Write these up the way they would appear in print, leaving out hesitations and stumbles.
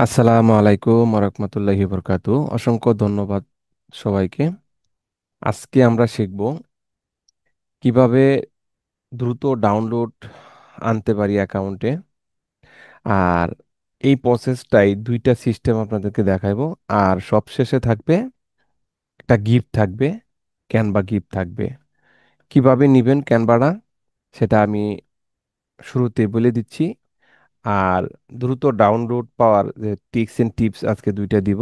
আসসালামু আলাইকুম রহমতুল্লাহি বরকাতু। অসংখ্য ধন্যবাদ সবাইকে। আজকে আমরা শিখব কিভাবে দ্রুত ডাউনলোড আনতে পারি অ্যাকাউন্টে। আর এই প্রসেসটাই দুইটা সিস্টেম আপনাদেরকে দেখাবো। আর সবশেষে থাকবে একটা গিফট থাকবে, ক্যানভা গিফট থাকবে। কিভাবে নিবেন ক্যানভাটা সেটা আমি শুরুতে বলে দিচ্ছি। আর দ্রুত ডাউনলোড পাওয়ার যে টিক্স এন্ড টিপস আজকে দুইটা দিব,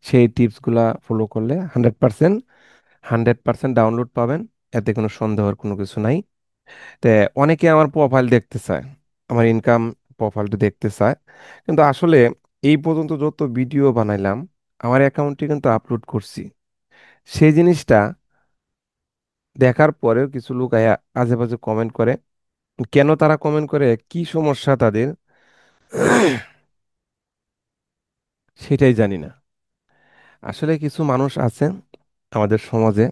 সেই টিপসগুলা ফলো করলে 100% ডাউনলোড পাবেন। এতে কোনো সন্দেহের কোনো কিছু নাই। তো অনেকে আমার প্রোফাইল দেখতে চায়, আমার ইনকাম প্রোফাইলটা দেখতে চায়, কিন্তু আসলে এই পর্যন্ত যত ভিডিও বানাইলাম আমার অ্যাকাউন্টে কিন্তু আপলোড করছি, সেই জিনিসটা দেখার পরেও কিছু লোক আজে বাজে কমেন্ট করে। কেন তারা কমেন্ট করে, কি সমস্যা তাদের, সেটাই জানি না। আসলে কিছু মানুষ আছে আমাদের সমাজে,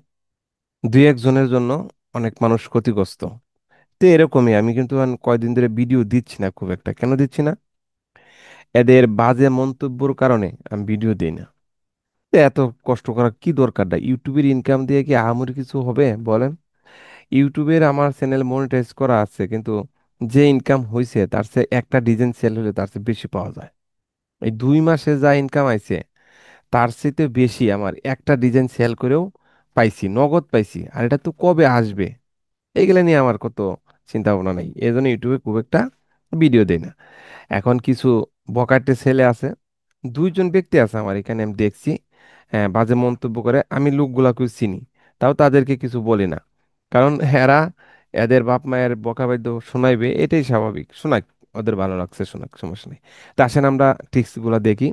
দুই একজনের জন্য অনেক মানুষ ক্ষতিগ্রস্ত। তো এরকমই আমি কিন্তু কয়দিন ধরে ভিডিও দিচ্ছি না খুব একটা। কেন দিচ্ছি না? এদের বাজে মন্তব্যের কারণে আমি ভিডিও দিই না। তো এত কষ্ট করার কি দরকারটা? ইউটিউবের ইনকাম দিয়ে কি আহামরি কিছু হবে বলেন? ইউটিউবের আমার চ্যানেল মনিটাইজ করা আছে, কিন্তু যে ইনকাম হয়েছে তার চেয়ে একটা ডিজাইন সেল হলে তার চেয়ে বেশি পাওয়া যায়। এই 2 মাসে যা ইনকাম আইছে তার চেয়ে বেশি আমার একটা ডিজাইন সেল করেও পাইছি, নগদ পাইছি। আর এটা তো কবে আসবে, এইগুলা নিয়ে আমার কত চিন্তা ভাবনা নাই। এই জন্য ইউটিউবে খুব একটা ভিডিও দেই না। এখন কিছু বখাটে ছেলে আছে, দুইজন ব্যক্তি আছে আমার এখানে, আমি দেখছি। হ্যাঁ, বাজে মন্তব্য করে। আমি লোকগুলাকে চিনি, তাও তাদেরকে কিছু বলি না। কারণ এরা এদের বাপ মায়ের বকাবাদ্য শোনাইবে, এটাই স্বাভাবিক। শোনাক, ওদের ভালো লাগছে শোনাক, সমস্যা নেই। তা আসেন আমরা টিপস গুলা দেখি।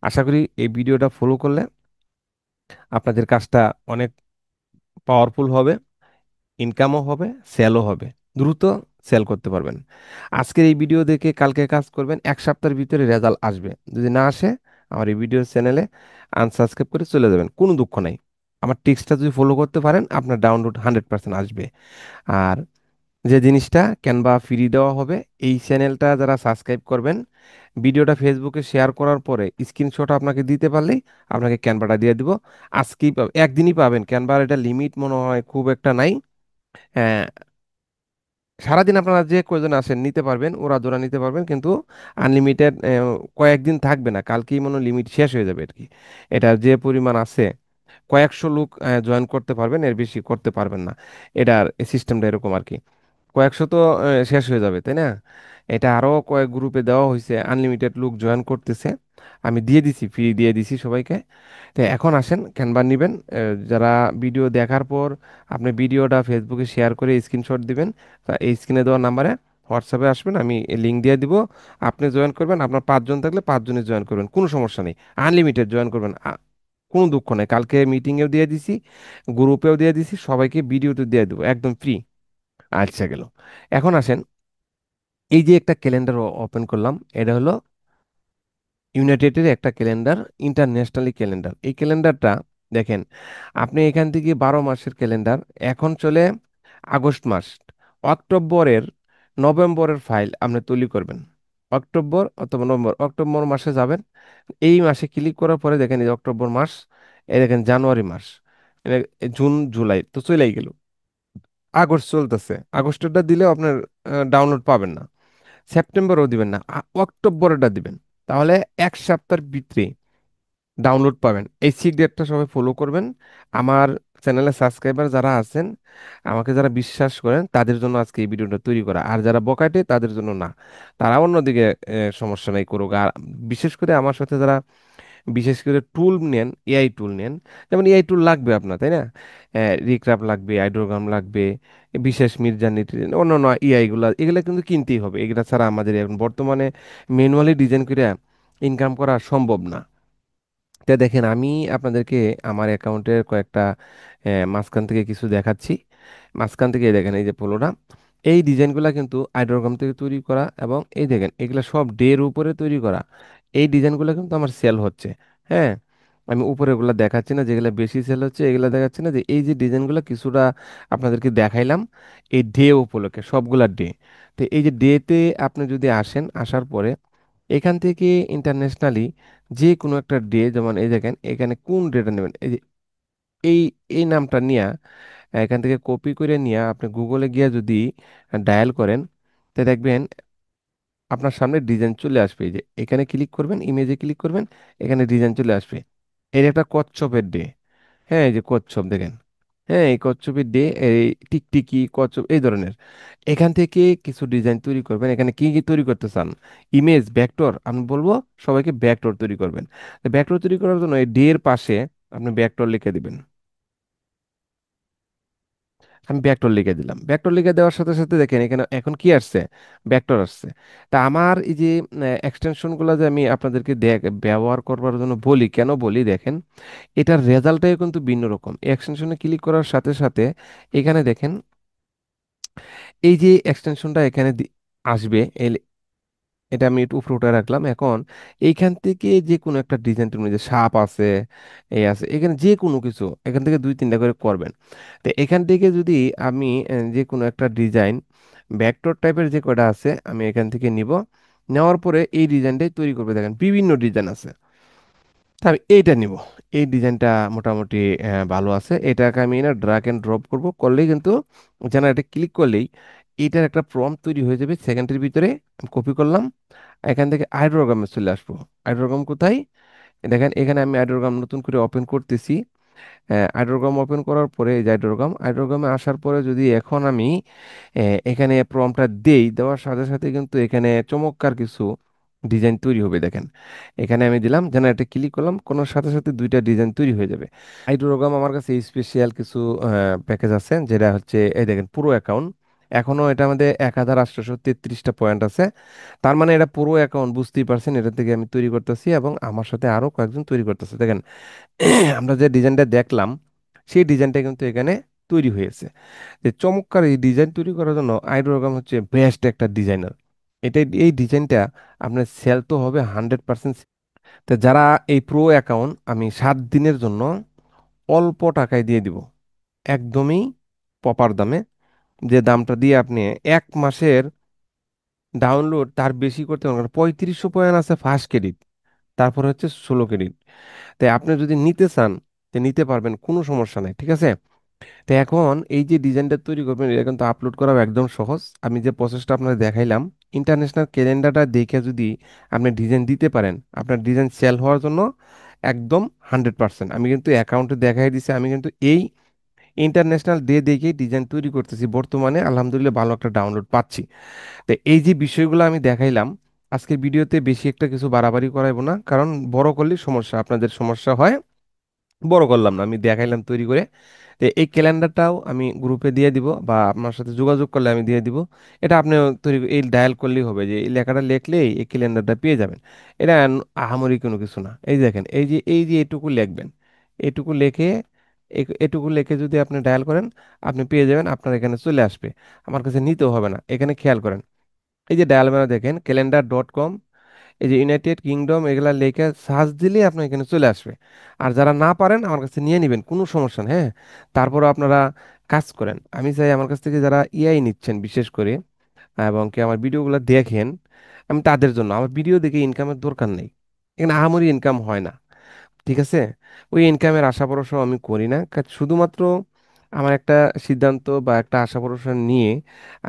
আশা করি এই ভিডিওটা ফলো করলে আপনাদের কাজটা অনেক পাওয়ারফুল হবে, ইনকামও হবে, সেলও হবে, দ্রুত সেল করতে পারবেন। আজকের এই ভিডিও দেখে কালকে কাজ করবেন, 1 সপ্তাহের ভিতরে রেজাল্ট আসবে। যদি না আসে আমার এই ভিডিও চ্যানেলে আনসাবস্ক্রাইব করে চলে যাবেন, কোনো দুঃখ নাই। আমার টিক্সটা যদি ফলো করতে পারেন আপনার ডাউনলোড 100% আসবে। আর যে জিনিসটা ক্যানভা ফ্রি দেওয়া হবে, এই চ্যানেলটা যারা সাবস্ক্রাইব করবেন, ভিডিওটা ফেসবুকে শেয়ার করার পরে স্ক্রিনশট আপনাকে দিতে পারলেই আপনাকে ক্যানভাটা দিয়ে দিব। আজকেই একদিনই পাবেন। ক্যানভার এটা লিমিট মনে হয় খুব একটা নাই। হ্যাঁ, সারাদিন আপনারা যে কয়জন আসেন নিতে পারবেন, ওরা ধরে নিতে পারবেন, কিন্তু আনলিমিটেড কয়েকদিন থাকবে না, কালকেই মনে লিমিট শেষ হয়ে যাবে আর কি। এটা যে পরিমাণ আছে, কয়েকশো লোক জয়েন করতে পারবেন, এর বেশি করতে পারবেন না। এটার সিস্টেমটা এরকম আর কি। কয়েকশো তো শেষ হয়ে যাবে, তাই না? এটা আরো কয়েক গ্রুপে দেওয়া হয়েছে, আনলিমিটেড লোক জয়েন করতেছে। আমি দিয়ে দিছি, ফ্রি দিয়ে দিছি সবাইকে। তো এখন আসেন ক্যানভা নেবেন। যারা ভিডিও দেখার পর আপনি ভিডিওটা ফেসবুকে শেয়ার করে স্ক্রিনশট দিবেন, তা এই স্ক্রিনে দেওয়া নাম্বারে হোয়াটসঅ্যাপে আসবেন, আমি লিঙ্ক দিয়ে দিব। আপনি জয়েন করবেন, আপনার 5 জন থাকলে 5 জনই জয়েন করবেন, কোনো সমস্যা নেই। আনলিমিটেড জয়েন করবেন, কোনো দুঃখ নেই। কালকে মিটিংয়েও দিয়ে দিছি, গ্রুপেও দিয়ে দিছি, সবাইকে ভিডিওতে দিয়ে দেবো একদম ফ্রি। আচ্ছা, গেল। এখন আসেন, এই যে একটা ক্যালেন্ডার ওপেন করলাম, এটা হলো ইউনাইটেডের একটা ক্যালেন্ডার, ইন্টারন্যাশনালি ক্যালেন্ডার। এই ক্যালেন্ডারটা দেখেন, আপনি এখান থেকে 12 মাসের ক্যালেন্ডার। এখন চলে আগস্ট মাস, অক্টোবরের, নভেম্বরের ফাইল আপনি তৈরি করবেন। অক্টোবর অথবা নভেম্বর, অক্টোবর মাসে যাবেন। এই মাসে ক্লিক করার পরে দেখেন এই যে অক্টোবর মাস, এই দেখেন জানুয়ারি মাস, জুন জুলাই তো চলেই গেল। আগস্ট চলতেছে, আগস্টেরটা দিলেও আপনার ডাউনলোড পাবেন না। সেপ্টেম্বরও দিবেন না, অক্টোবরটা দিবেন। তাহলে 1 সপ্তাহের ভিতরে ডাউনলোড পাবেন। এই সিক্রেটটা সবাই ফলো করবেন। আমার চ্যানেলে সাবস্ক্রাইবার যারা আছেন, আমাকে যারা বিশ্বাস করেন, তাদের জন্য আজকে এই ভিডিওটা তৈরি করা। আর যারা বকাটে তাদের জন্য না, তারা অন্যদিকে সমস্যা নাই করুক। আর বিশেষ করে আমার সাথে যারা বিশেষ করে টুল নেন, এআই টুল নেন, যেমন এআই টুল লাগবে আপনার, তাই না? রিক্রাফ লাগবে, আইড্রোগ্রাম লাগবে, বিশেষ মির্জানিট, অন্যান্য এআই গুলা, এগুলা কিন্তু কিনতেই হবে। এগুলা ছাড়া আমাদের এখন বর্তমানে ম্যানুয়ালি ডিজাইন করে ইনকাম করা সম্ভব না। তা দেখেন, আমি আপনাদেরকে আমার অ্যাকাউন্টের কয়েকটা মাঝখান থেকে কিছু দেখাচ্ছি। মাঝখান থেকে এই দেখেন, এই যে পোলোটা, এই ডিজাইনগুলো কিন্তু আইডোরগাম থেকে তৈরি করা, এবং এই দেখেন এগুলা সব ডের উপরে তৈরি করা। এই ডিজাইনগুলো কিন্তু আমার সেল হচ্ছে। হ্যাঁ, আমি উপরে এগুলো দেখাচ্ছি না, যেগুলো বেশি সেল হচ্ছে এগুলো দেখাচ্ছি না। যে এই যে ডিজাইনগুলো কিছুটা আপনাদেরকে দেখাইলাম, এই ডে উপলক্ষে সবগুলা ডে। তো এই যে ডেতে আপনি যদি আসেন, আসার পরে এখান থেকে ইন্টারন্যাশনালি যে কোনো একটা ডে, যেমন এই দেখেন এখানে কোন ডেটা নেবেন, এই যে এই এই নামটা নিয়ে এখান থেকে কপি করে নিয়ে আপনি গুগলে গিয়ে যদি ডায়াল করেন, তো দেখবেন আপনার সামনে ডিজাইন চলে আসবে। এই যে এখানে ক্লিক করবেন, ইমেজে ক্লিক করবেন, এখানে ডিজাইন চলে আসবে। এর একটা কচ্ছপের ডে, হ্যাঁ এই যে কচ্ছপ দেখেন, হ্যাঁ এই কচ্ছপের ডে, এই টিকটিকি কচ্ছপ এই ধরনের। এখান থেকে কিছু ডিজাইন তৈরি করবেন। এখানে কি কি তৈরি করতে চান, ইমেজ ভেক্টর, আমি বলবো সবাইকে ভেক্টর তৈরি করবেন। ভেক্টর তৈরি করার জন্য এই ডে এর পাশে আপনি ভেক্টর লিখে দিবেন। আমি ভেক্টর লিখে দিলাম। ভেক্টর লিখে দেওয়ার সাথে সাথে দেখেন এখানে এখন কি আসছে, ভেক্টর আসছে। তা আমার এই যে এক্সটেনশনগুলো যে আমি আপনাদেরকে ব্যবহার করবার জন্য বলি, কেন বলি দেখেন, এটার রেজাল্টটাই কিন্তু ভিন্ন রকম। এক্সটেনশনে ক্লিক করার সাথে সাথে এখানে দেখেন এই যে এক্সটেনশনটা এখানে আসবে, এটা আমি একটু উপরে উঠে রাখলাম। এখন এইখান থেকে যে কোনো একটা ডিজাইন, তুমি যে সাপ আছে, এই আছে, এখানে যে কোনো কিছু এখান থেকে দুই তিনটা করে করবেন। তো এখান থেকে যদি আমি যে কোনো একটা ডিজাইন ভেক্টর টাইপের যে কটা আছে আমি এখান থেকে নিব। নেওয়ার পরে এই ডিজাইনটাই তৈরি করবে। দেখেন বিভিন্ন ডিজাইন আছে, তা আমি এইটা নিব। এই ডিজাইনটা মোটামুটি ভালো আছে, এটাকে আমি না ড্রাগ অ্যান্ড ড্রপ করব, করলেই কিন্তু জেনারেটে ক্লিক করলেই এইটার একটা প্রম্পট তৈরি হয়ে যাবে সেকেন্ডের ভিতরে। কপি করলাম, এখান থেকে আইড্রোগ্রামে চলে আসবো। আইড্রোগ্রাম কোথায়, দেখেন এখানে আমি আইড্রোগ্রাম নতুন করে ওপেন করতেছি। আইড্রোগ্রাম ওপেন করার পরে এই যে আইড্রোগ্রামে আসার পরে যদি এখন আমি এখানে প্রম্পটটা দেই, দেওয়ার সাথে সাথে কিন্তু এখানে চমৎকার কিছু ডিজাইন তৈরি হবে। দেখেন এখানে আমি দিলাম, জেনারেটে ক্লিক করলাম, কোনো সাথে সাথে দুইটা ডিজাইন তৈরি হয়ে যাবে। আইড্রোগ্রাম আমার কাছে স্পেশাল কিছু প্যাকেজ আছে, যেটা হচ্ছে এই দেখেন পুরো অ্যাকাউন্ট। এখনো এটা আমাদের 1833টা পয়েন্ট আছে। তার মানে এটা পুরো অ্যাকাউন্ট, বুঝতেই পারছেন, এটা থেকে আমি তৈরি করতেছি এবং আমার সাথে আরো কয়েকজন তৈরি করতেছে। দেখেন আমরা যে ডিজাইনটা দেখলাম সেই ডিজাইনটা কিন্তু এখানে তৈরি হয়েছে। যে চমৎকার এই ডিজাইন তৈরি করার জন্য আইডোরগাম হচ্ছে বেস্ট একটা ডিজাইনার। এটা এই ডিজাইনটা আপনার সেল তো হবে 100%। তো যারা এই প্রো অ্যাকাউন্ট আমি 7 দিনের জন্য অল্প টাকায় দিয়ে দিব, একদমই প্রপার দামে, যে দামটা দিয়ে আপনি 1 মাসের ডাউনলোড তার বেশি করতে পারবেন। 3500 পয়েন্ট আছে ফার্স্ট ক্রেডিট, তারপরে হচ্ছে 16 ক্রেডিট। তাই আপনি যদি নিতে চান তো নিতে পারবেন, কোনো সমস্যা নাই, ঠিক আছে। তো এখন এই যে ডিজাইনটা তৈরি করবেন এটা কিন্তু আপলোড করা একদম সহজ। আমি যে প্রসেসটা আপনাকে দেখাইলাম, ইন্টারন্যাশনাল ক্যালেন্ডারটা দেখে যদি আপনি ডিজাইন দিতে পারেন, আপনার ডিজাইন সেল হওয়ার জন্য একদম 100%। আমি কিন্তু অ্যাকাউন্টে দেখাই দিছি, আমি কিন্তু এই ইন্টারন্যাশনাল ডে দেখেই ডিজাইন তৈরি করতেছি, বর্তমানে আলহামদুলিল্লাহ ভালো একটা ডাউনলোড পাচ্ছি। তো এই যে বিষয়গুলো আমি দেখাইলাম, আজকের ভিডিওতে বেশি একটা কিছু বাড়াবাড়ি করাইবো না, কারণ বড় করলে সমস্যা, আপনাদের সমস্যা হয়। বড় করলাম না, আমি দেখাইলাম তৈরি করে। তো এই ক্যালেন্ডারটাও আমি গ্রুপে দিয়ে দিব বা আপনার সাথে যোগাযোগ করলে আমি দিয়ে দিব। এটা আপনি তৈরি এই ডায়াল করলেই হবে, যে এই লেখাটা লিখলেই এই ক্যালেন্ডারটা পেয়ে যাবেন। এটা আহামরি কোনো কিছু না। এই দেখেন এই যে এটুকু লিখবেন, এটুকু লিখে এটুকু লিখে যদি আপনি ডায়াল করেন আপনি পেয়ে যাবেন, আপনার এখানে চলে আসবে। আমার কাছে নিতেও হবে না। এখানে খেয়াল করেন, এই যে ডায়াল মেনু দেখেন calendar.com, এই যে ইউনাইটেড কিংডম, এগুলা লেখা সার্চ দিলেই আপনার এখানে চলে আসবে। আর যারা না পারেন আমার কাছে নিয়ে নেবেন, কোনো সমস্যা নেই, হ্যাঁ। তারপরে আপনারা কাজ করেন, আমি চাই আমার কাছ থেকে যারা এআই নিচ্ছেন বিশেষ করে এবং কি আমার ভিডিওগুলো দেখেন, আমি তাদের জন্য, আমার ভিডিও দেখে ইনকামের দরকার নেই। এখানে আহামরি ইনকাম হয় না, ঠিক আছে। ওই ইনকামের আশা ভরসা আমি করি না, শুধুমাত্র আমার একটা সিদ্ধান্ত বা একটা আশা ভরসা নিয়ে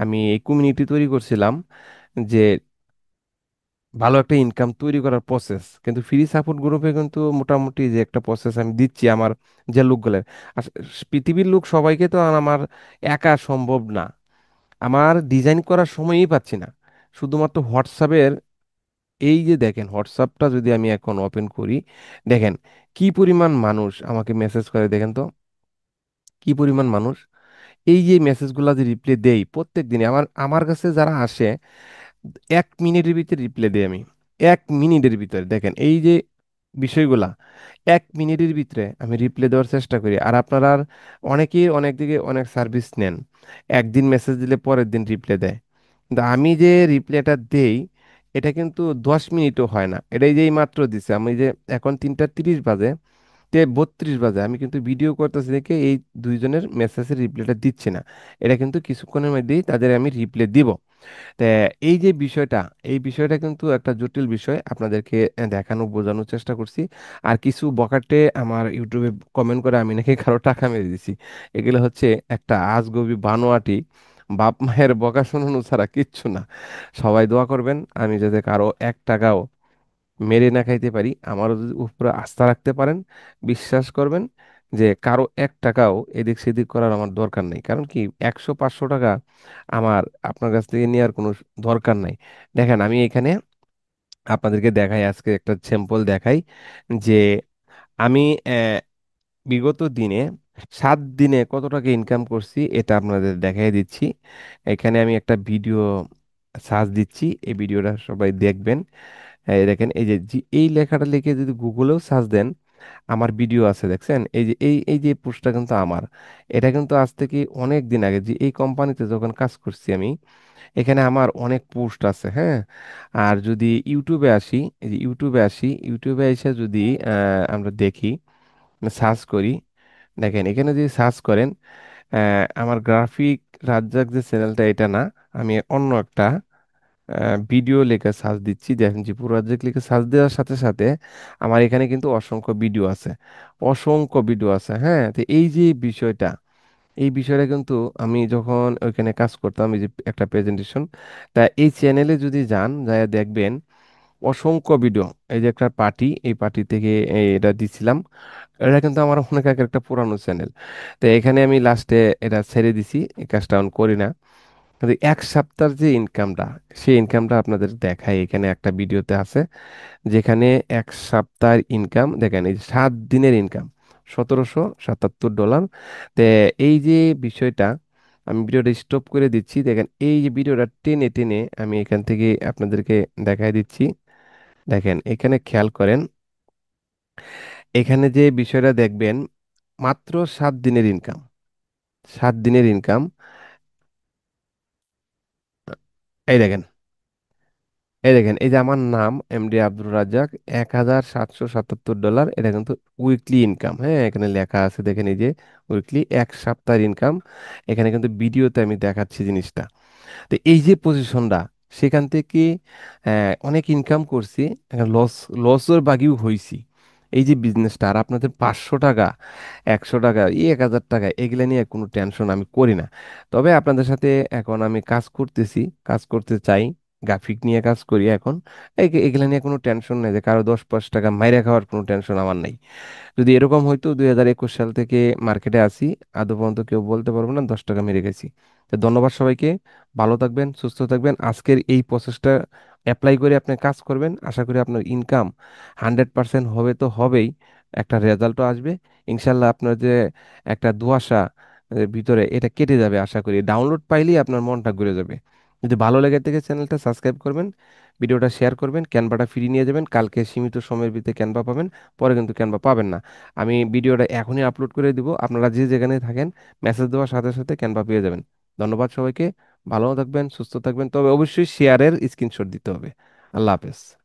আমি এই কমিউনিটি তৈরি করছিলাম, যে ভালো একটা ইনকাম তৈরি করার প্রসেস। কিন্তু ফ্রি সাপোর্ট গ্রুপে কিন্তু মোটামুটি যে একটা প্রসেস আমি দিচ্ছি আমার যে লোকগুলো, পৃথিবীর লোক সবাইকে তো আর আমার একা সম্ভব না, আমার ডিজাইন করার সময়ই পাচ্ছি না। শুধুমাত্র হোয়াটসঅ্যাপের, এই যে দেখেন হোয়াটসঅ্যাপটা যদি আমি এখন ওপেন করি, দেখেন কি পরিমাণ মানুষ আমাকে মেসেজ করে, দেখেন তো কি পরিমাণ মানুষ। এই যে মেসেজগুলো যে রিপ্লাই দেই প্রত্যেক দিনে, আমার আমার কাছে যারা আসে 1 মিনিটের ভিতরে রিপ্লাই দিই আমি। 1 মিনিটের ভিতরে দেখেন এই যে বিষয়গুলা, 1 মিনিটের ভিতরে আমি রিপ্লাই দেওয়ার চেষ্টা করি। আর আপনারা অনেকেই অনেক দিকে অনেক সার্ভিস নেন, একদিন মেসেজ দিলে পরের দিন রিপ্লাই দেয়, কিন্তু আমি যে রিপ্লাইটা দেই এটা কিন্তু 10 মিনিটও হয় না। এটাই যেই মাত্র দিছে, আমি যে এখন 3টা 30 বাজে, 32 বাজে আমি কিন্তু ভিডিও করতেছি দেখে এই দুইজনের মেসেজের রিপ্লাইটা দিচ্ছি না। এটা কিন্তু কিছুক্ষণের মধ্যেই তাদের আমি রিপ্লাই দিব। তা এই যে বিষয়টা, এই বিষয়টা কিন্তু একটা জটিল বিষয়, আপনাদেরকে দেখানো বোঝানোর চেষ্টা করছি। আর কিছু বখাটে আমার ইউটিউবে কমেন্ট করে আমি নাকি কারো টাকা মেরে দিছি, এগুলো হচ্ছে একটা আজগুবি বানোয়াটি, বাপ মায়ের বকা শোনানো ছাড়া কিচ্ছু না। সবাই দোয়া করবেন আমি যাতে কারো 1 টাকাও মেরে না খাইতে পারি, আমারও যদি উপরে আস্থা রাখতে পারেন, বিশ্বাস করবেন যে কারো 1 টাকাও এদিক সেদিক করার আমার দরকার নেই। কারণ কি, 100-500 টাকা আমার আপনার কাছ থেকে নেওয়ার কোনো দরকার নাই। দেখেন আমি এখানে আপনাদেরকে দেখাই, আজকে একটা স্যাম্পল দেখাই যে আমি বিগত দিনে 7 দিনে কত টাকা ইনকাম করছি এটা আপনাদের দেখাই দিচ্ছি। এখানে আমি একটা ভিডিও সার্চ দিচ্ছি, এই ভিডিওটা সবাই দেখবেন। এই দেখেন, এই যে এই লেখাটা লিখে যদি গুগলেও সার্চ দেন, আমার ভিডিও আছে দেখছেন, এই যে এই যে পোস্টটা কিন্তু আমার, এটা কিন্তু আজ থেকে অনেক দিন আগে যে এই কোম্পানিতে যখন কাজ করছি আমি, এখানে আমার অনেক পোস্ট আছে, হ্যাঁ। আর যদি ইউটিউবে আসি, এই যে ইউটিউবে আসি, ইউটিউবে এসে যদি আমরা দেখি, সার্চ করি, দেখেন এখানে যদি সার্চ করেন, আমার গ্রাফিক রাজ্জাক যে চ্যানেলটা, এটা না, আমি অন্য একটা ভিডিও লেখা সার্চ দিচ্ছি, দেখেন যে পুরো রাজ্জাক লিখে সার্চ দেওয়ার সাথে সাথে আমার এখানে কিন্তু অসংখ্য ভিডিও আছে, অসংখ্য ভিডিও আছে, হ্যাঁ। তো এই যে বিষয়টা, এই বিষয়টা কিন্তু আমি যখন ওইখানে কাজ করতাম, এই যে একটা প্রেজেন্টেশন, তা এই চ্যানেলে যদি যান যায় দেখবেন অসংখ্য ভিডিও। এই যে একটা পার্টি, এই পার্টি থেকে এটা দিছিলাম, এটা কিন্তু আমার অনেক আগের একটা পুরানো চ্যানেল। তো এখানে আমি লাস্টে এটা ছেড়ে দিছি, এই কাজটা আমি করি না। কিন্তু 1 সপ্তাহের যে ইনকামটা, সেই ইনকামটা আপনাদের দেখাই, এখানে একটা ভিডিওতে আছে, যেখানে 1 সপ্তাহের ইনকাম দেখেন, এই যে 7 দিনের ইনকাম, $1777। তো এই যে বিষয়টা, আমি ভিডিওটা স্টপ করে দিচ্ছি, দেখেন এই যে ভিডিওটা টেনে টেনে আমি এখান থেকে আপনাদেরকে দেখাই দিচ্ছি। দেখেন এখানে খেয়াল করেন, এখানে যে বিষয়টা দেখবেন, মাত্র 7 দিনের ইনকাম, 7 দিনের ইনকাম, এই দেখেন, এই দেখেন, এই যে আমার নাম এমডি আব্দুর রাজ্জাক, $1777, এটা কিন্তু উইকলি ইনকাম, হ্যাঁ, এখানে লেখা আছে দেখেন, এই যে উইকলি 1 সপ্তাহের ইনকাম, এখানে কিন্তু ভিডিওতে আমি দেখাচ্ছি জিনিসটা। তো এই যে পজিশনটা, সেখান থেকে অনেক ইনকাম করছি, লস, লসের বাগিও হয়েছি। এই যে বিজনেসটা, আর আপনাদের 500 টাকা, 100 টাকা, 1000 টাকা, এগুলা নিয়ে কোনো টেনশন আমি করি না। তবে আপনাদের সাথে এখন আমি কাজ করতেছি, কাজ করতে চাই, গ্রাফিক নিয়ে কাজ করি এখন, এগুলা নিয়ে কোনো টেনশন নেই, যে কারো 10-5 টাকা মাইরা খাওয়ার কোনো টেনশন আমার নাই। যদি এরকম হইতো 2021 সাল থেকে মার্কেটে আসি, আদৌ পর্যন্ত কেউ বলতে পারবো না 10 টাকা মেরে গেছি। তো ধন্যবাদ সবাইকে, ভালো থাকবেন, সুস্থ থাকবেন। আজকের এই প্রসেসটা অ্যাপ্লাই করে আপনি কাজ করবেন, আশা করি আপনার ইনকাম 100% হবে, তো হবেই, একটা রেজাল্টও আসবে ইনশাল্লাহ। আপনার যে একটা দুয়াশা ভিতরে, এটা কেটে যাবে আশা করি, ডাউনলোড পাইলেই আপনার মনটা ঘুরে যাবে। যদি ভালো লেগে থেকে চ্যানেলটা সাবস্ক্রাইব করবেন, ভিডিওটা শেয়ার করবেন, ক্যানভাটা ফ্রি নিয়ে যাবেন, কালকে সীমিত সময়ের ভিতরে ক্যানভা পাবেন, পরে কিন্তু ক্যানভা পাবেন না। আমি ভিডিওটা এখনই আপলোড করে দিব, আপনারা যে যেখানে থাকেন মেসেজ দেওয়ার সাথে সাথে ক্যানভা পেয়ে যাবেন। ধন্যবাদ সবাইকে, ভালো থাকবেন, সুস্থ থাকবেন, তবে অবশ্যই শেয়ারের স্ক্রিনশট দিতে হবে। আল্লাহ হাফেজ।